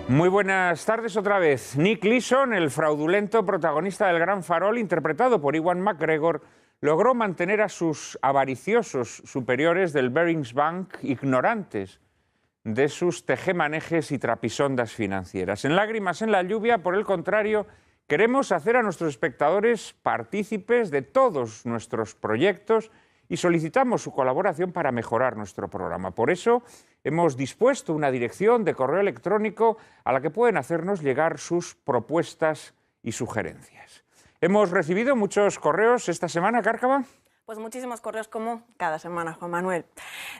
Muy buenas tardes otra vez. Nick Leeson, el fraudulento protagonista del Gran Farol, interpretado por Ewan McGregor, logró mantener a sus avariciosos superiores del Barings Bank ignorantes de sus tejemanejes y trapisondas financieras. En Lágrimas en la lluvia, por el contrario, queremos hacer a nuestros espectadores partícipes de todos nuestros proyectos y solicitamos su colaboración para mejorar nuestro programa. Por eso hemos dispuesto una dirección de correo electrónico a la que pueden hacernos llegar sus propuestas y sugerencias. Hemos recibido muchos correos esta semana, Cárcava. Pues muchísimos correos como cada semana, Juan Manuel.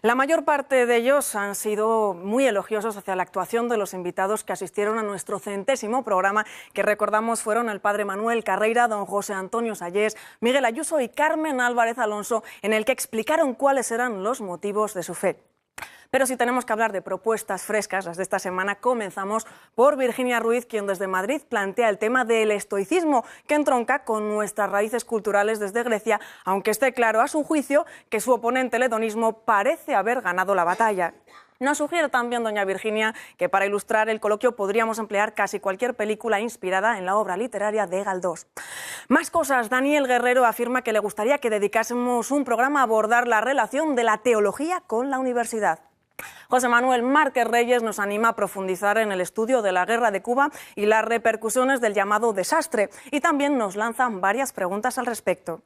La mayor parte de ellos han sido muy elogiosos hacia la actuación de los invitados que asistieron a nuestro 100º programa, que recordamos fueron el padre Manuel Carreira, don José Antonio Sayés, Miguel Ayuso y Carmen Álvarez Alonso, en el que explicaron cuáles eran los motivos de su fe. Pero si tenemos que hablar de propuestas frescas, las de esta semana, comenzamos por Virginia Ruiz, quien desde Madrid plantea el tema del estoicismo, que entronca con nuestras raíces culturales desde Grecia, aunque esté claro a su juicio que su oponente, el hedonismo, parece haber ganado la batalla. Nos sugiere también doña Virginia que para ilustrar el coloquio podríamos emplear casi cualquier película inspirada en la obra literaria de Galdós. Más cosas. Daniel Guerrero afirma que le gustaría que dedicásemos un programa a abordar la relación de la teología con la universidad. José Manuel Márquez Reyes nos anima a profundizar en el estudio de la guerra de Cuba y las repercusiones del llamado desastre, y también nos lanzan varias preguntas al respecto.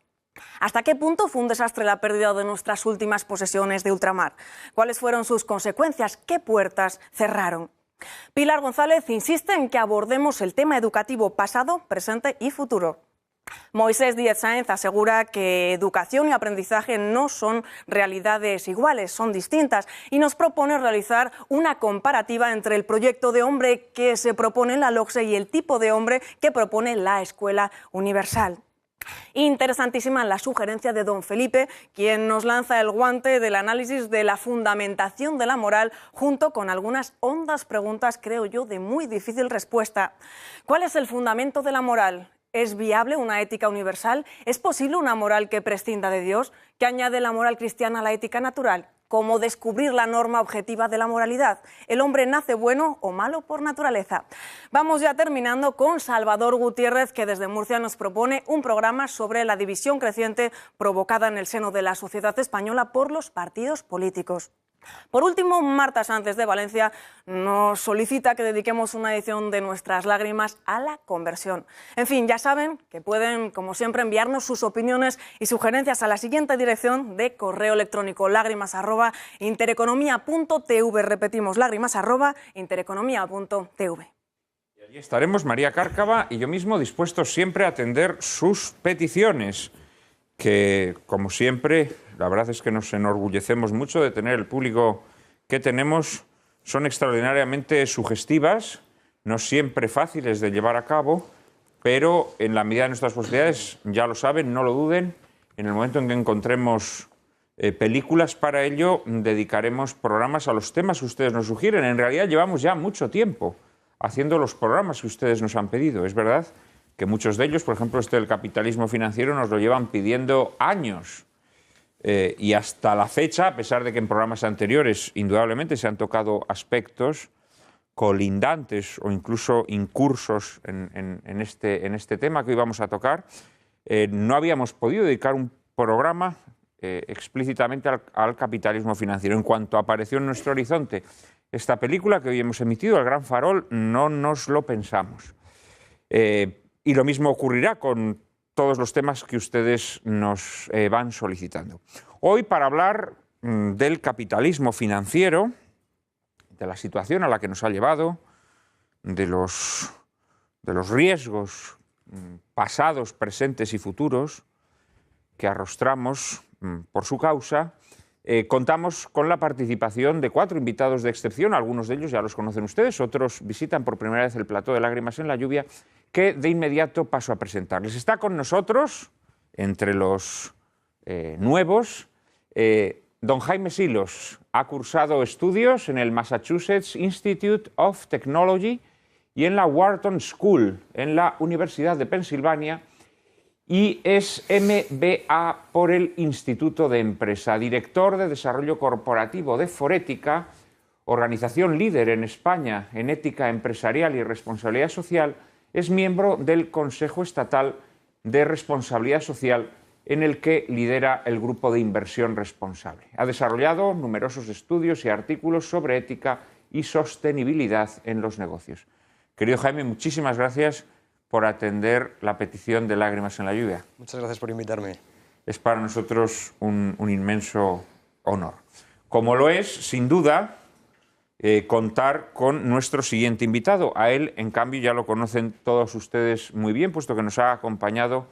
¿Hasta qué punto fue un desastre la pérdida de nuestras últimas posesiones de ultramar? ¿Cuáles fueron sus consecuencias? ¿Qué puertas cerraron? Pilar González insiste en que abordemos el tema educativo pasado, presente y futuro. Moisés Díez Sáenz asegura que educación y aprendizaje no son realidades iguales, son distintas, y nos propone realizar una comparativa entre el proyecto de hombre que se propone la LOCSE y el tipo de hombre que propone la Escuela Universal. Interesantísima la sugerencia de don Felipe, quien nos lanza el guante del análisis de la fundamentación de la moral, junto con algunas hondas preguntas, creo yo, de muy difícil respuesta. ¿Cuál es el fundamento de la moral? ¿Es viable una ética universal? ¿Es posible una moral que prescinda de Dios? ¿Qué añade la moral cristiana a la ética natural? ¿Cómo descubrir la norma objetiva de la moralidad? ¿El hombre nace bueno o malo por naturaleza? Vamos ya terminando con Salvador Gutiérrez, que desde Murcia nos propone un programa sobre la división creciente provocada en el seno de la sociedad española por los partidos políticos. Por último, Marta Sánchez de Valencia nos solicita que dediquemos una edición de Nuestras Lágrimas a la conversión. En fin, ya saben que pueden, como siempre, enviarnos sus opiniones y sugerencias a la siguiente dirección de correo electrónico: lágrimas@intereconomía.tv. Repetimos, lágrimas@intereconomía.tv. Y allí estaremos María Cárcava y yo mismo dispuestos siempre a atender sus peticiones, que, como siempre, la verdad es que nos enorgullecemos mucho de tener el público que tenemos. Son extraordinariamente sugestivas, no siempre fáciles de llevar a cabo, pero en la medida de nuestras posibilidades, ya lo saben, no lo duden, en el momento en que encontremos películas para ello, dedicaremos programas a los temas que ustedes nos sugieren. En realidad llevamos ya mucho tiempo haciendo los programas que ustedes nos han pedido. Es verdad que muchos de ellos, por ejemplo, este del capitalismo financiero, nos lo llevan pidiendo años. Y hasta la fecha, a pesar de que en programas anteriores indudablemente se han tocado aspectos colindantes o incluso incursos en este tema que hoy vamos a tocar, no habíamos podido dedicar un programa explícitamente al capitalismo financiero. En cuanto apareció en nuestro horizonte esta película que hoy hemos emitido, El Gran Farol, no nos lo pensamos. Y lo mismo ocurrirá con todos los temas que ustedes nos van solicitando. Hoy, para hablar del capitalismo financiero, de la situación a la que nos ha llevado, de los riesgos pasados, presentes y futuros que arrostramos por su causa, contamos con la participación de 4 invitados de excepción. Algunos de ellos ya los conocen ustedes, otros visitan por primera vez el plató de Lágrimas en la lluvia, que de inmediato paso a presentarles. Está con nosotros, entre los nuevos, don Jaime Silos. Ha cursado estudios en el Massachusetts Institute of Technology y en la Wharton School, en la Universidad de Pensilvania, y es MBA por el Instituto de Empresa, director de Desarrollo Corporativo de Forética, organización líder en España en ética empresarial y responsabilidad social, es miembro del Consejo Estatal de Responsabilidad Social, en el que lidera el Grupo de Inversión Responsable. Ha desarrollado numerosos estudios y artículos sobre ética y sostenibilidad en los negocios. Querido Jaime, muchísimas gracias por atender la petición de Lágrimas en la Lluvia. Muchas gracias por invitarme. Es para nosotros un inmenso honor. Como lo es, sin duda, contar con nuestro siguiente invitado. A él, en cambio, ya lo conocen todos ustedes muy bien, puesto que nos ha acompañado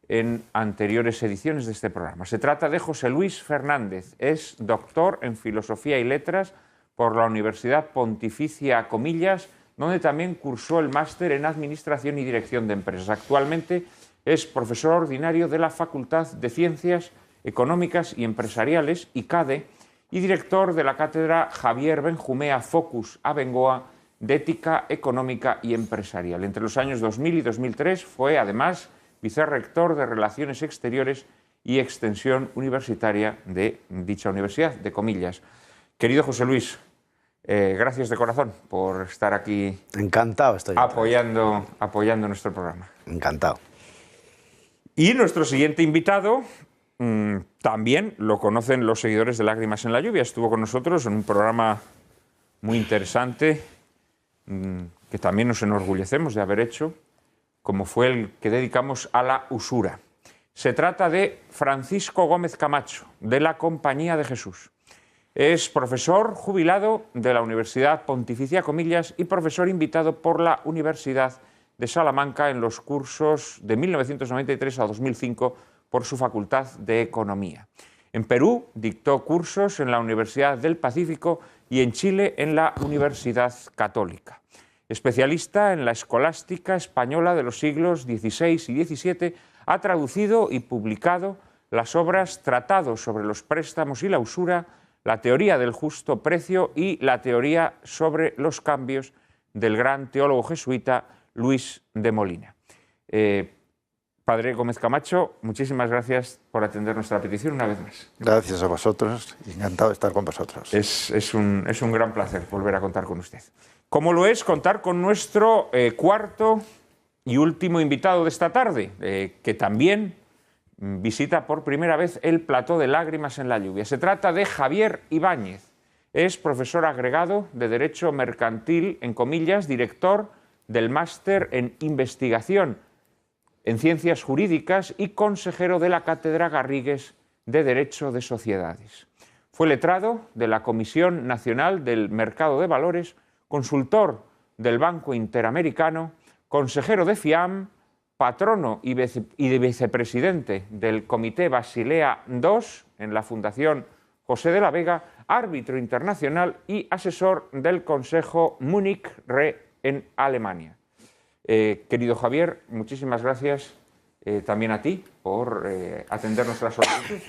en anteriores ediciones de este programa. Se trata de José Luis Fernández. Es doctor en Filosofía y Letras por la Universidad Pontificia Comillas, donde también cursó el máster en Administración y Dirección de Empresas. Actualmente es profesor ordinario de la Facultad de Ciencias Económicas y Empresariales, ICADE, y director de la Cátedra Javier Benjumea Focus Abengoa de Ética Económica y Empresarial. Entre los años 2000 y 2003 fue, además, vicerrector de Relaciones Exteriores y Extensión Universitaria de dicha universidad, de Comillas. Querido José Luis, gracias de corazón por estar aquí. Encantado estoy. Apoyando nuestro programa. Encantado. Y nuestro siguiente invitado, también lo conocen los seguidores de Lágrimas en la Lluvia. Estuvo con nosotros en un programa muy interesante, que también nos enorgullecemos de haber hecho, como fue el que dedicamos a la usura. Se trata de Francisco Gómez Camacho, de la Compañía de Jesús. Es profesor jubilado de la Universidad Pontificia Comillas y profesor invitado por la Universidad de Salamanca en los cursos de 1993 a 2005 por su Facultad de Economía. En Perú dictó cursos en la Universidad del Pacífico y en Chile en la Universidad Católica. Especialista en la escolástica española de los siglos XVI y XVII, ha traducido y publicado las obras Tratados sobre los préstamos y la usura, la teoría del justo precio y la teoría sobre los cambios del gran teólogo jesuita Luis de Molina. Padre Gómez Camacho, muchísimas gracias por atender nuestra petición una vez más. Gracias a vosotros, encantado de estar con vosotros. Es un gran placer volver a contar con usted. Como lo es contar con nuestro cuarto y último invitado de esta tarde, que también visita por primera vez el plató de Lágrimas en la Lluvia. Se trata de Javier Ibáñez. Es profesor agregado de Derecho Mercantil, en Comillas, director del Máster en Investigación en Ciencias Jurídicas y consejero de la Cátedra Garrigues de Derecho de Sociedades. Fue letrado de la Comisión Nacional del Mercado de Valores, consultor del Banco Interamericano, consejero de FIAM, patrono y vicepresidente del Comité Basilea II en la Fundación José de la Vega, árbitro internacional y asesor del Consejo Múnich Re en Alemania. Querido Javier, muchísimas gracias también a ti por atender nuestra solicitud.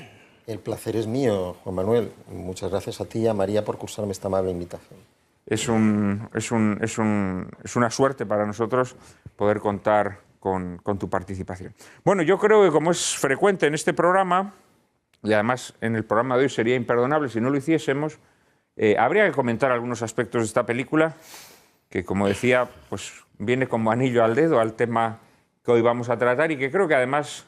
El placer es mío, Juan Manuel. Muchas gracias a ti y a María por cursarme esta amable invitación. Es una suerte para nosotros poder contar con tu participación. Bueno, yo creo que como es frecuente en este programa, y además en el programa de hoy sería imperdonable si no lo hiciésemos, habría que comentar algunos aspectos de esta película que, como decía, pues viene como anillo al dedo al tema que hoy vamos a tratar y que creo que además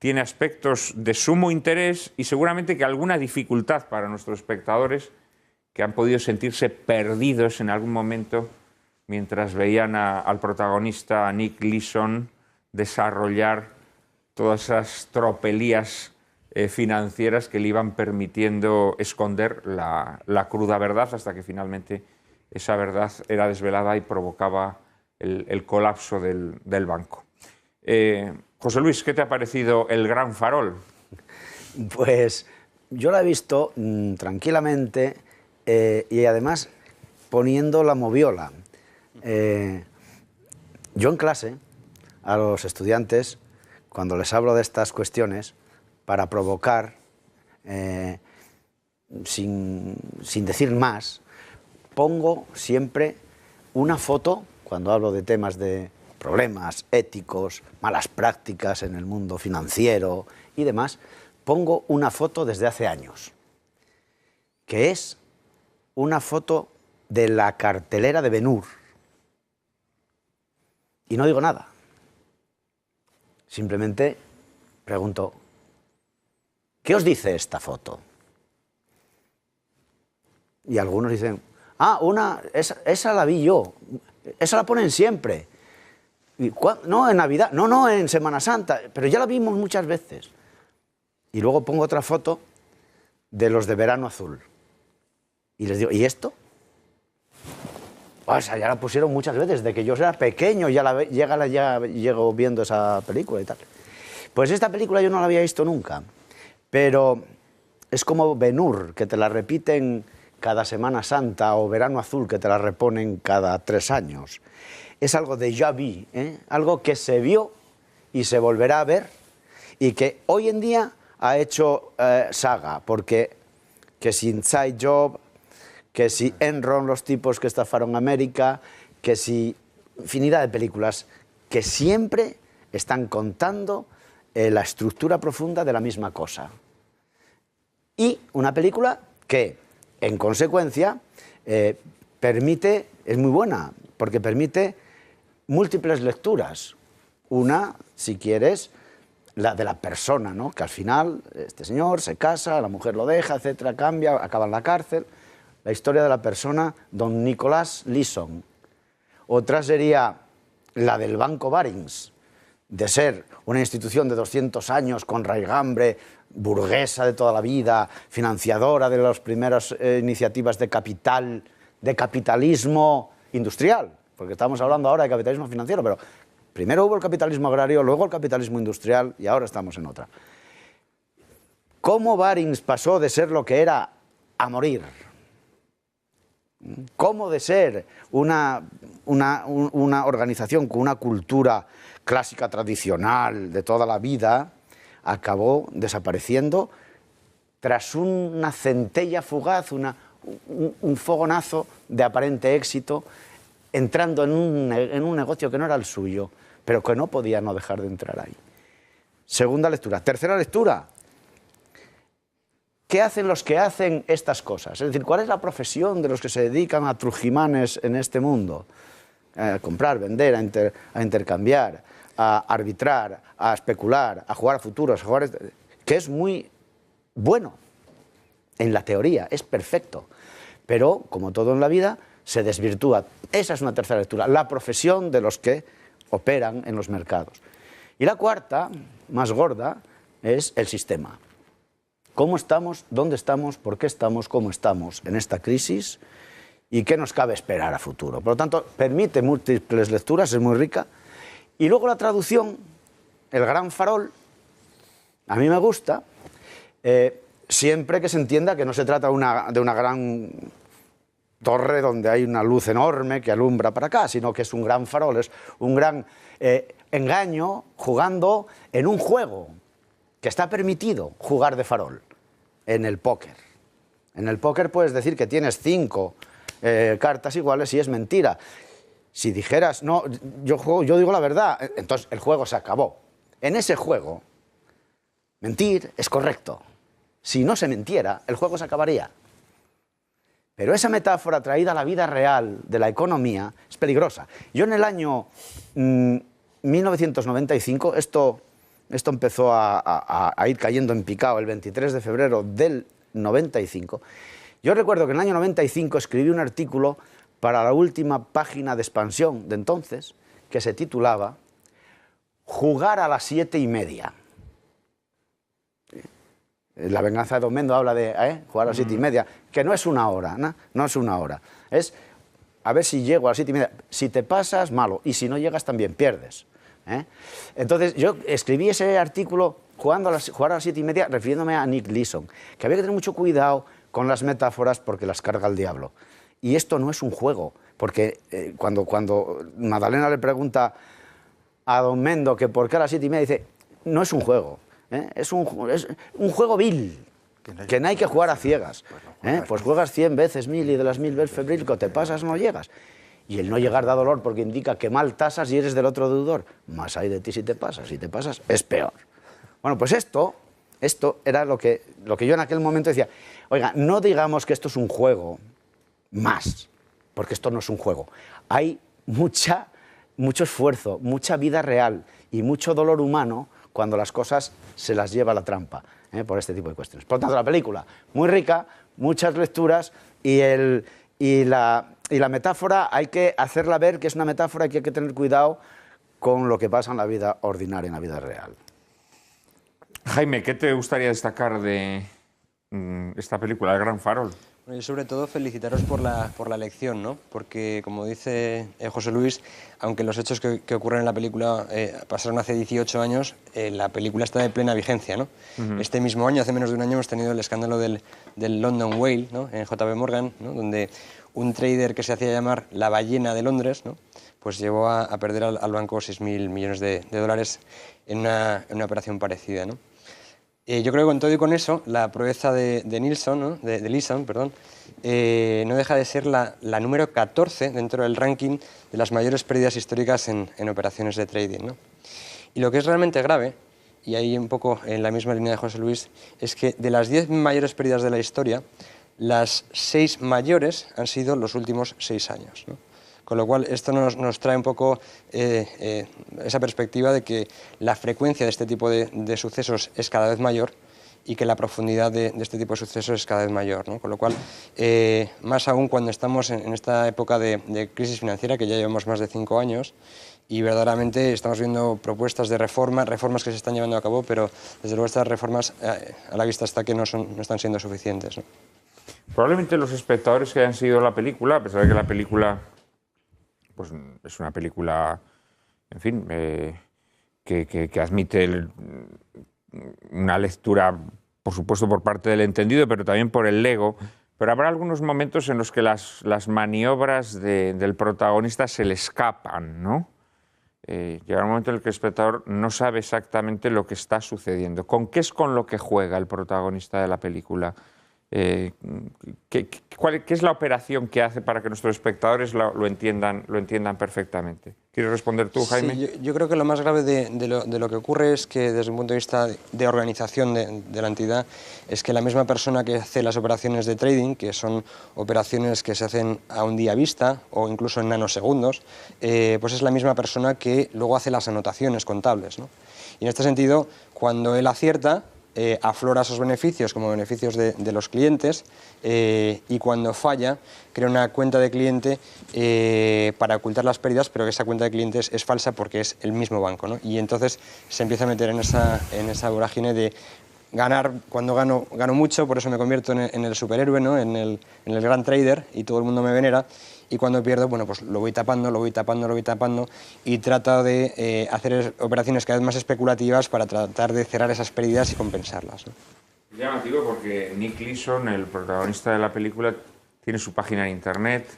tiene aspectos de sumo interés y seguramente que alguna dificultad para nuestros espectadores que han podido sentirse perdidos en algún momento mientras veían al protagonista, a Nick Leeson, desarrollar todas esas tropelías financieras que le iban permitiendo esconder la cruda verdad hasta que finalmente esa verdad era desvelada y provocaba el colapso del banco. José Luis, ¿qué te ha parecido El Gran Farol? Pues yo la he visto tranquilamente y además poniendo la moviola. Yo en clase, a los estudiantes, cuando les hablo de estas cuestiones, para provocar, sin decir más, pongo siempre una foto, cuando hablo de temas de problemas éticos, malas prácticas en el mundo financiero y demás, pongo una foto desde hace años, que es una foto de la cartelera de Ben-Hur. Y no digo nada. Simplemente pregunto, ¿qué os dice esta foto? Y algunos dicen, esa la vi yo, esa la ponen siempre. Y, no, en Navidad, no, en Semana Santa, pero ya la vimos muchas veces. Y luego pongo otra foto de los de Verano Azul. Y les digo, ¿y esto? O sea, ya la pusieron muchas veces, desde que yo era pequeño, ya llego viendo esa película y tal. Pues esta película yo no la había visto nunca, pero es como Ben-Hur, que te la repiten cada Semana Santa, o Verano Azul, que te la reponen cada 3 años. Es algo de déjà vu, algo que se vio y se volverá a ver, y que hoy en día ha hecho saga, porque que si Inside Job, que si Enron, los tipos que estafaron América, que si infinidad de películas que siempre están contando la estructura profunda de la misma cosa. Y una película que, en consecuencia, permite, es muy buena, porque permite múltiples lecturas. Una, si quieres, la de la persona, ¿no? Que al final este señor se casa, la mujer lo deja, etcétera, cambia, acaba en la cárcel. La historia de la persona, don Nicolás Leeson. Otra sería la del Banco Barings, de ser una institución de 200 años con raigambre, burguesa de toda la vida, financiadora de las primeras iniciativas de capital, de capitalismo industrial, porque estamos hablando ahora de capitalismo financiero, pero primero hubo el capitalismo agrario, luego el capitalismo industrial y ahora estamos en otra. ¿Cómo Barings pasó de ser lo que era a morir? ¿Cómo de ser una organización con una cultura clásica tradicional de toda la vida acabó desapareciendo tras una centella fugaz, un fogonazo de aparente éxito, entrando en un negocio que no era el suyo, pero que no podía no dejar de entrar ahí? Segunda lectura. Tercera lectura. ¿Qué hacen los que hacen estas cosas? Es decir, ¿cuál es la profesión de los que se dedican a trujimanes en este mundo? A comprar, vender, a intercambiar, a arbitrar, a especular, a jugar a futuros, que es muy bueno en la teoría, es perfecto. Pero, como todo en la vida, se desvirtúa. Esa es una tercera lectura, la profesión de los que operan en los mercados. Y la cuarta, más gorda, es el sistema. ¿Cómo estamos? ¿Dónde estamos? ¿Por qué estamos? ¿Cómo estamos en esta crisis? ¿Y qué nos cabe esperar a futuro? Por lo tanto, permite múltiples lecturas, es muy rica. Y luego la traducción, El Gran Farol, a mí me gusta, siempre que se entienda que no se trata de una gran torre donde hay una luz enorme que alumbra para acá, sino que es un gran farol, es un gran engaño jugando en un juego que está permitido jugar de farol, en el póker. En el póker puedes decir que tienes 5 cartas iguales y es mentira. Si dijeras, no, yo digo la verdad, entonces el juego se acabó. En ese juego, mentir es correcto. Si no se mintiera, el juego se acabaría. Pero esa metáfora traída a la vida real de la economía es peligrosa. Yo en el año 1995, esto empezó a ir cayendo en picado el 23 de febrero del 95. Yo recuerdo que en el año 95 escribí un artículo para la última página de Expansión de entonces, que se titulaba Jugar a las 7:30. La venganza de Don Mendo habla de jugar a las 7:30, que no es una hora, no es una hora. Es a ver si llego a las 7:30. Si te pasas, malo, y si no llegas también pierdes. Entonces yo escribí ese artículo jugar a las 7:30 refiriéndome a Nick Leeson, que había que tener mucho cuidado con las metáforas porque las carga el diablo. Y esto no es un juego, porque cuando Magdalena le pregunta a Don Mendo que por qué a las 7:30, dice, no es un juego, es un juego vil, que no hay que jugar a ciegas. Pues juegas 100 veces 1000 y de las 1000 veces febril, que te pasas no llegas. Y el no llegar da dolor porque indica que mal tasas y eres del otro deudor. Más hay de ti si te pasas es peor. Bueno, pues esto era lo que yo en aquel momento decía, oiga, no digamos que esto es un juego más, porque esto no es un juego. Hay mucho esfuerzo, mucha vida real y mucho dolor humano cuando las cosas se las lleva la trampa, por este tipo de cuestiones. Por lo tanto, la película, muy rica, muchas lecturas y la metáfora hay que hacerla ver que es una metáfora y que hay que tener cuidado con lo que pasa en la vida ordinaria, en la vida real. Jaime, ¿qué te gustaría destacar de esta película, El Gran Farol? Bueno, y sobre todo felicitaros por la elección, ¿no? Porque, como dice José Luis, aunque los hechos que ocurren en la película pasaron hace 18 años, la película está de plena vigencia, ¿no? Este mismo año, hace menos de un año, hemos tenido el escándalo del London Whale, ¿no? En JP Morgan, ¿no? Donde un trader que se hacía llamar la ballena de Londres, ¿no? Pues llevó a perder al banco 6.000 millones de dólares en una operación parecida, ¿no? Yo creo que con todo y con eso, la proeza de Leeson, ¿no? de Leeson, perdón, no deja de ser la número 14 dentro del ranking de las mayores pérdidas históricas en operaciones de trading, ¿no? Y lo que es realmente grave, y ahí un poco en la misma línea de José Luis, es que de las 10 mayores pérdidas de la historia, las 6 mayores han sido los últimos 6 años, ¿no? Con lo cual, esto nos trae un poco esa perspectiva de que la frecuencia de este tipo de sucesos es cada vez mayor y que la profundidad de este tipo de sucesos es cada vez mayor, ¿no? Con lo cual, más aún cuando estamos en esta época de crisis financiera, que ya llevamos más de 5 años, y verdaderamente estamos viendo propuestas de reformas que se están llevando a cabo, pero desde luego estas reformas a la vista está que no están siendo suficientes, ¿no? Probablemente los espectadores que hayan seguido la película, a pesar de que la película pues es una película, en fin, que admite una lectura, por supuesto, por parte del entendido, pero también por el ego. Pero habrá algunos momentos en los que las maniobras del protagonista se le escapan, ¿no? Llega un momento en el que el espectador no sabe exactamente lo que está sucediendo. ¿Con qué es con lo que juega el protagonista de la película? ¿Qué es la operación que hace para que nuestros espectadores lo entiendan perfectamente? ¿Quieres responder tú, Jaime? Sí, yo creo que lo más grave de lo que ocurre es que, desde un punto de vista de organización de la entidad, es que la misma persona que hace las operaciones de trading, que son operaciones que se hacen a un día vista o incluso en nanosegundos, pues es la misma persona que luego hace las anotaciones contables, ¿no? Y en este sentido, cuando él acierta, aflora esos beneficios como beneficios de los clientes, y cuando falla crea una cuenta de cliente para ocultar las pérdidas, pero que esa cuenta de clientes es falsa porque es el mismo banco, ¿no? Y entonces se empieza a meter en esa vorágine de ganar. Cuando gano mucho, por eso me convierto en el superhéroe, ¿no? en el gran trader, y todo el mundo me venera. Y cuando pierdo, bueno, pues lo voy tapando y trato de hacer operaciones cada vez más especulativas para tratar de cerrar esas pérdidas y compensarlas, ¿no? Es llamativo porque Nick Leeson, el protagonista de la película, tiene su página en internet,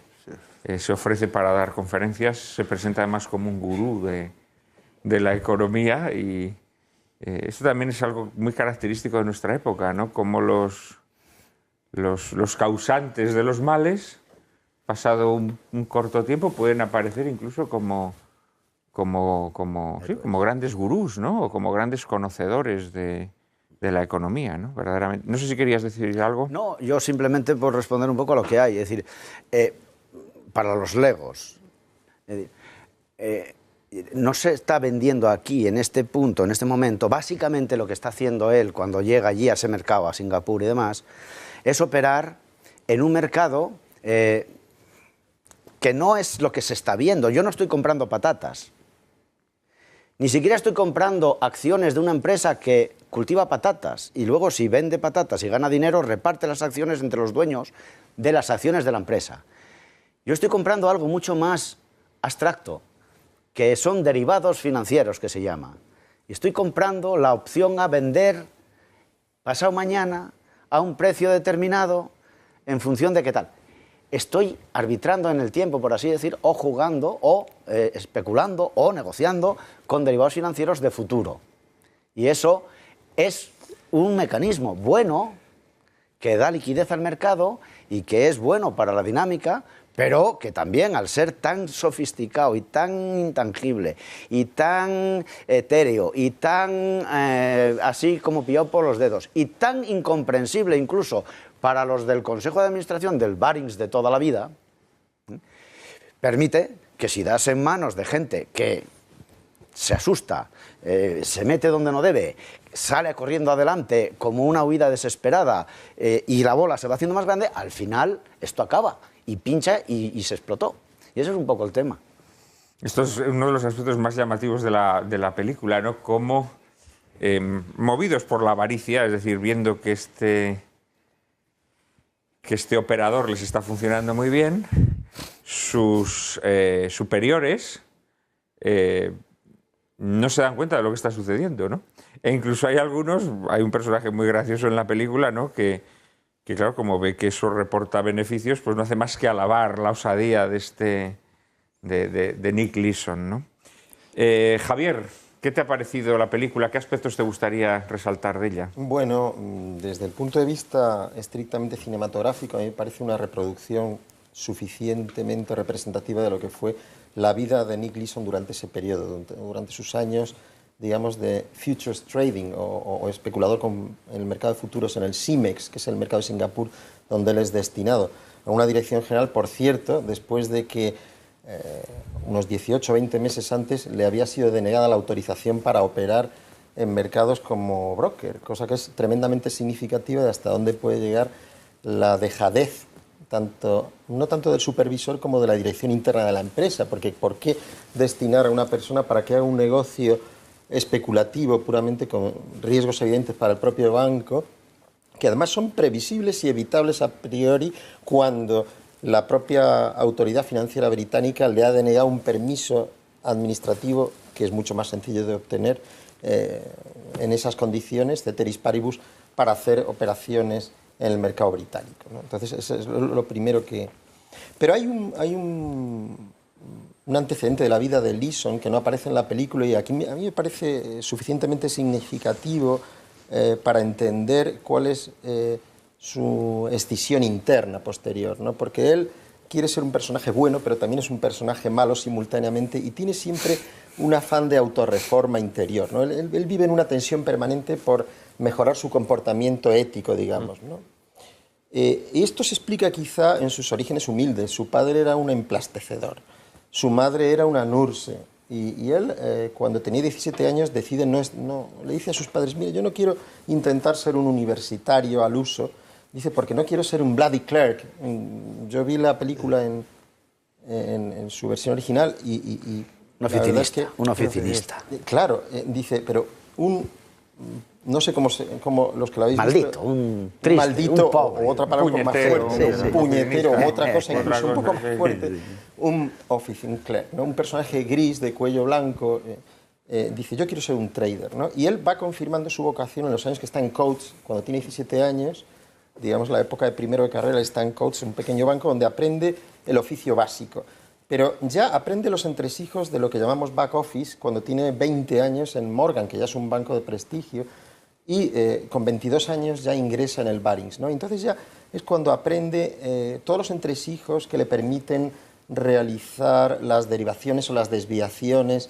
se ofrece para dar conferencias, se presenta además como un gurú de la economía, y esto también es algo muy característico de nuestra época, ¿no? Como los causantes de los males, pasado un corto tiempo, pueden aparecer incluso como grandes gurús, ¿no? O como grandes conocedores de la economía, ¿no? Verdaderamente. No sé si querías decir algo. No, yo simplemente por responder un poco a lo que hay. Es decir, para los legos, es decir, no se está vendiendo aquí, en este punto, en este momento, básicamente lo que está haciendo él cuando llega allí a ese mercado, a Singapur y demás, es operar en un mercado que no es lo que se está viendo. Yo no estoy comprando patatas. Ni siquiera estoy comprando acciones de una empresa que cultiva patatas y luego, si vende patatas y gana dinero, reparte las acciones entre los dueños de las acciones de la empresa. Yo estoy comprando algo mucho más abstracto, que son derivados financieros, que se llama. Y estoy comprando la opción a vender pasado mañana a un precio determinado en función de qué tal. Estoy arbitrando en el tiempo, por así decir, o jugando, o especulando, o negociando con derivados financieros de futuro. Y eso es un mecanismo bueno que da liquidez al mercado y que es bueno para la dinámica, pero que también, al ser tan sofisticado y tan intangible y tan etéreo y tan así como pillado por los dedos y tan incomprensible incluso para los del Consejo de Administración del Barings de toda la vida, permite que si das en manos de gente que se asusta, se mete donde no debe, sale corriendo adelante como una huida desesperada y la bola se va haciendo más grande, al final esto acaba y pincha y se explotó. Y ese es un poco el tema. Esto es uno de los aspectos más llamativos de la película, ¿no? Cómo, movidos por la avaricia, es decir, viendo que este operador les está funcionando muy bien, sus superiores no se dan cuenta de lo que está sucediendo, ¿no? E incluso hay un personaje muy gracioso en la película, ¿no? Que claro, como ve que eso reporta beneficios, pues no hace más que alabar la osadía de Nick Leeson, ¿no? Javier, ¿qué te ha parecido la película? ¿Qué aspectos te gustaría resaltar de ella? Bueno, desde el punto de vista estrictamente cinematográfico, a mí me parece una reproducción suficientemente representativa de lo que fue la vida de Nick Leeson durante ese periodo, durante sus años, digamos, de futures trading o especulador con el mercado de futuros en el CIMEX, que es el mercado de Singapur, donde él es destinado a una dirección general, por cierto, después de que unos 18 o 20 meses antes le había sido denegada la autorización para operar en mercados como broker, cosa que es tremendamente significativa de hasta dónde puede llegar la dejadez, no tanto del supervisor como de la dirección interna de la empresa, porque ¿por qué destinar a una persona para que haga un negocio especulativo puramente con riesgos evidentes para el propio banco, que además son previsibles y evitables a priori cuando la propia autoridad financiera británica le ha denegado un permiso administrativo que es mucho más sencillo de obtener en esas condiciones, ceteris paribus, para hacer operaciones en el mercado británico, ¿no? Entonces, eso es lo primero que... Pero hay un antecedente de la vida de Leeson que no aparece en la película y aquí a mí me parece suficientemente significativo para entender cuál es su escisión interna posterior, ¿no? Porque él quiere ser un personaje bueno, pero también es un personaje malo simultáneamente y tiene siempre un afán de autorreforma interior, ¿no? Él vive en una tensión permanente por mejorar su comportamiento ético, digamos, ¿no? Y esto se explica quizá en sus orígenes humildes. Su padre era un emplastecedor, su madre era una nurse y él cuando tenía 17 años decide le dice a sus padres, mira, yo no quiero intentar ser un universitario al uso, dice, porque no quiero ser un bloody clerk. Yo vi la película en su versión original y un oficinista. Claro, dice, pero no sé cómo los que lo habéis maldito, visto... un triste, maldito, un pobre, o otra palabra más fuerte, un puñetero, o otra cosa Otra incluso un poco cosa, más fuerte, un office clerk, ¿no? Un personaje gris de cuello blanco, dice, yo quiero ser un trader, ¿no? Y él va confirmando su vocación en los años que está en Coates, cuando tiene 17 años, digamos la época de primero de carrera, está en Coates, un pequeño banco donde aprende el oficio básico. Pero ya aprende los entresijos de lo que llamamos back office cuando tiene 20 años en Morgan, que ya es un banco de prestigio, y con 22 años ya ingresa en el Barings, ¿no? Entonces ya es cuando aprende todos los entresijos que le permiten realizar las derivaciones o las desviaciones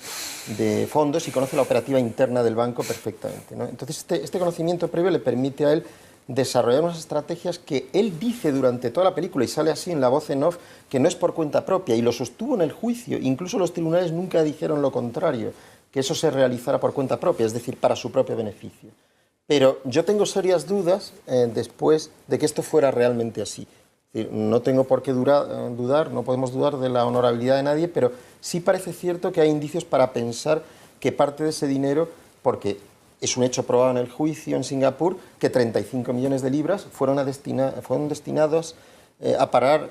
de fondos y conoce la operativa interna del banco perfectamente, ¿no? Entonces este conocimiento previo le permite a él desarrollar unas estrategias que él dice durante toda la película y sale así en la voz en off que no es por cuenta propia y lo sostuvo en el juicio, incluso los tribunales nunca dijeron lo contrario, que eso se realizara por cuenta propia, es decir, para su propio beneficio. Pero yo tengo serias dudas después de que esto fuera realmente así. Es decir, no tengo por qué dudar, no podemos dudar de la honorabilidad de nadie, pero sí parece cierto que hay indicios para pensar que parte de ese dinero, porque es un hecho probado en el juicio en Singapur, que 35 millones de libras fueron destinados a parar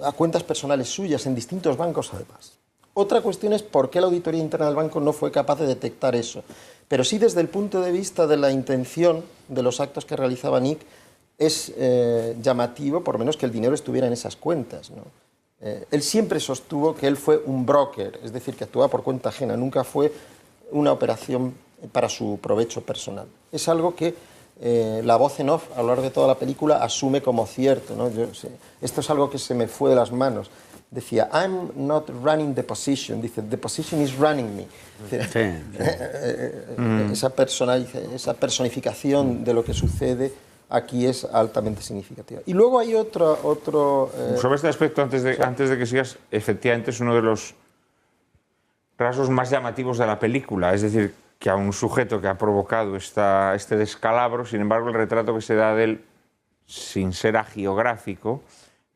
a cuentas personales suyas en distintos bancos además. Otra cuestión es por qué la auditoría interna del banco no fue capaz de detectar eso. Pero sí, desde el punto de vista de la intención de los actos que realizaba Nick, es llamativo, por lo menos, que el dinero estuviera en esas cuentas, ¿no? Él siempre sostuvo que él fue un broker, es decir, que actuaba por cuenta ajena, nunca fue una operación para su provecho personal. Es algo que la voz en off, a lo largo de toda la película, asume como cierto, ¿no? Esto es algo que se me fue de las manos. Decía, I'm not running the position. Dice, the position is running me. Sí. Esa personificación de lo que sucede aquí es altamente significativa. Y luego hay otro Sobre este aspecto, antes de que sigas, efectivamente es uno de los rasgos más llamativos de la película, es decir, que a un sujeto que ha provocado este descalabro, sin embargo, el retrato que se da de él, sin ser agiográfico,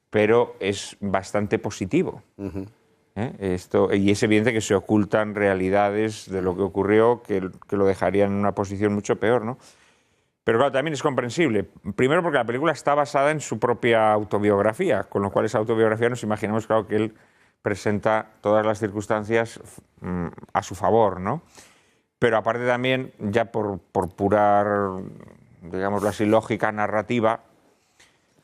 pero es bastante positivo. Y es evidente que se ocultan realidades de lo que ocurrió que lo dejarían en una posición mucho peor, ¿no? Pero claro, también es comprensible. Primero porque la película está basada en su propia autobiografía, con lo cual esa autobiografía nos imaginamos, claro, que él presenta todas las circunstancias a su favor, ¿no? Pero aparte también, ya por pura, digámoslo así, lógica narrativa,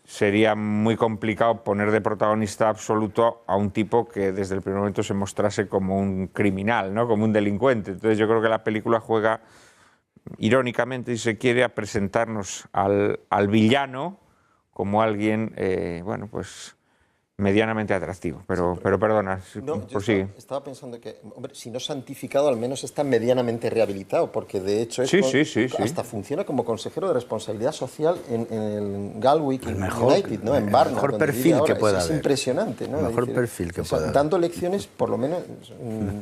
sería muy complicado poner de protagonista absoluto a un tipo que desde el primer momento se mostrase como un criminal, ¿no? Como un delincuente. Entonces yo creo que la película juega, irónicamente, si se quiere, a presentarnos al villano como alguien, bueno, pues medianamente atractivo. Pero perdona, prosigue. Estaba pensando que, hombre, si no santificado, al menos está medianamente rehabilitado, porque de hecho es hasta funciona como consejero de responsabilidad social en el Galwick United, ¿no? En Barna. El mejor perfil que pueda haber. Es impresionante, ¿no? El mejor perfil que pueda haber. Dando lecciones, por lo menos,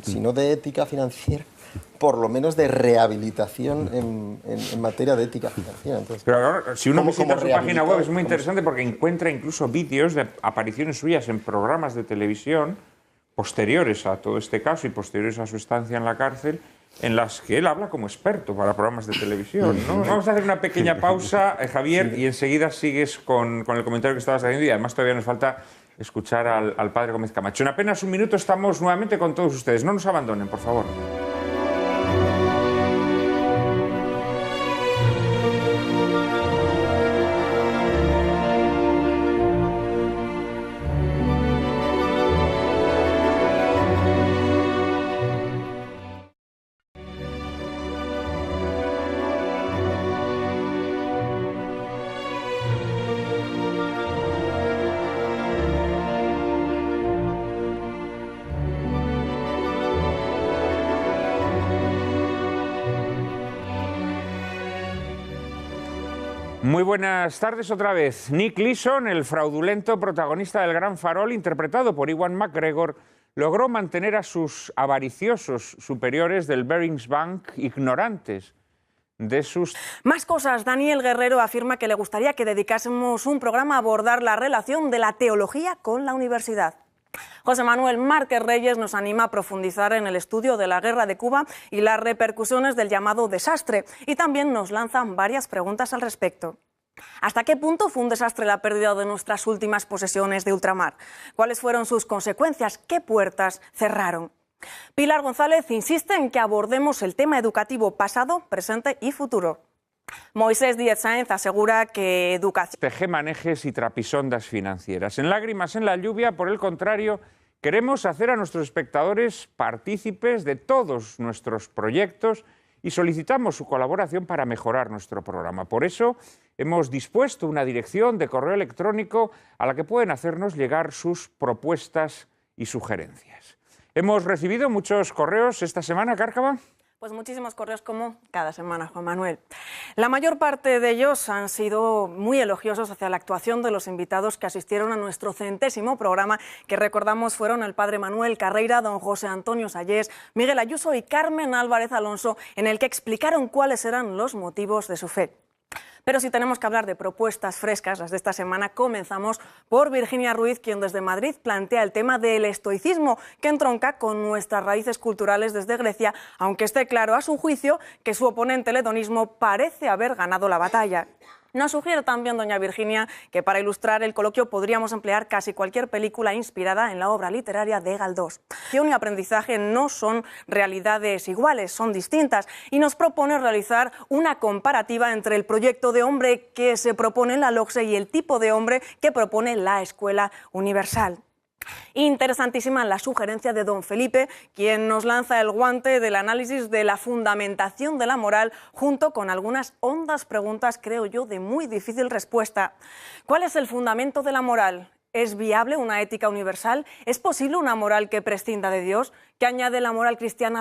si no de ética financiera, por lo menos de rehabilitación en materia de ética financiera. Entonces, pero ahora, si uno visita su página web, es muy interesante porque encuentra incluso vídeos de apariciones suyas en programas de televisión posteriores a todo este caso y posteriores a su estancia en la cárcel, en las que él habla como experto para programas de televisión, ¿no? Vamos a hacer una pequeña pausa, Javier, y enseguida sigues con el comentario que estabas haciendo, y además todavía nos falta escuchar al padre Gómez Camacho. En apenas un minuto estamos nuevamente con todos ustedes. No nos abandonen, por favor. Muy buenas tardes otra vez. Nick Leeson, el fraudulento protagonista del Gran Farol, interpretado por Ewan McGregor, logró mantener a sus avariciosos superiores del Barings Bank ignorantes de sus... Más cosas. Daniel Guerrero afirma que le gustaría que dedicásemos un programa a abordar la relación de la teología con la universidad. José Manuel Márquez Reyes nos anima a profundizar en el estudio de la guerra de Cuba y las repercusiones del llamado desastre, y también nos lanzan varias preguntas al respecto. ¿Hasta qué punto fue un desastre la pérdida de nuestras últimas posesiones de ultramar? ¿Cuáles fueron sus consecuencias? ¿Qué puertas cerraron? Pilar González insiste en que abordemos el tema educativo pasado, presente y futuro. Moisés Díez Sáenz asegura que educación... Tejemanejes y trapisondas financieras. En Lágrimas en la lluvia, por el contrario, queremos hacer a nuestros espectadores partícipes de todos nuestros proyectos y solicitamos su colaboración para mejorar nuestro programa. Por eso hemos dispuesto una dirección de correo electrónico a la que pueden hacernos llegar sus propuestas y sugerencias. Hemos recibido muchos correos esta semana, Cárcava. Pues muchísimos correos como cada semana, Juan Manuel. La mayor parte de ellos han sido muy elogiosos hacia la actuación de los invitados que asistieron a nuestro 100º programa, que recordamos fueron el padre Manuel Carreira, don José Antonio Sayés, Miguel Ayuso y Carmen Álvarez Alonso, en el que explicaron cuáles eran los motivos de su fe. Pero si tenemos que hablar de propuestas frescas, las de esta semana, comenzamos por Virginia Ruiz, quien desde Madrid plantea el tema del estoicismo, que entronca con nuestras raíces culturales desde Grecia, aunque esté claro a su juicio que su oponente, el hedonismo, parece haber ganado la batalla. Nos sugiere también doña Virginia que para ilustrar el coloquio podríamos emplear casi cualquier película inspirada en la obra literaria de Galdós. Acción y aprendizaje no son realidades iguales, son distintas, y nos propone realizar una comparativa entre el proyecto de hombre que se propone la LOCSE y el tipo de hombre que propone la Escuela Universal. Interesantísima la sugerencia de don Felipe, quien nos lanza el guante del análisis de la fundamentación de la moral, junto con algunas hondas preguntas, creo yo, de muy difícil respuesta. ¿Cuál es el fundamento de la moral? ¿Es viable una ética universal? ¿Es posible una moral que prescinda de Dios? ¿Qué añade la moral cristiana a la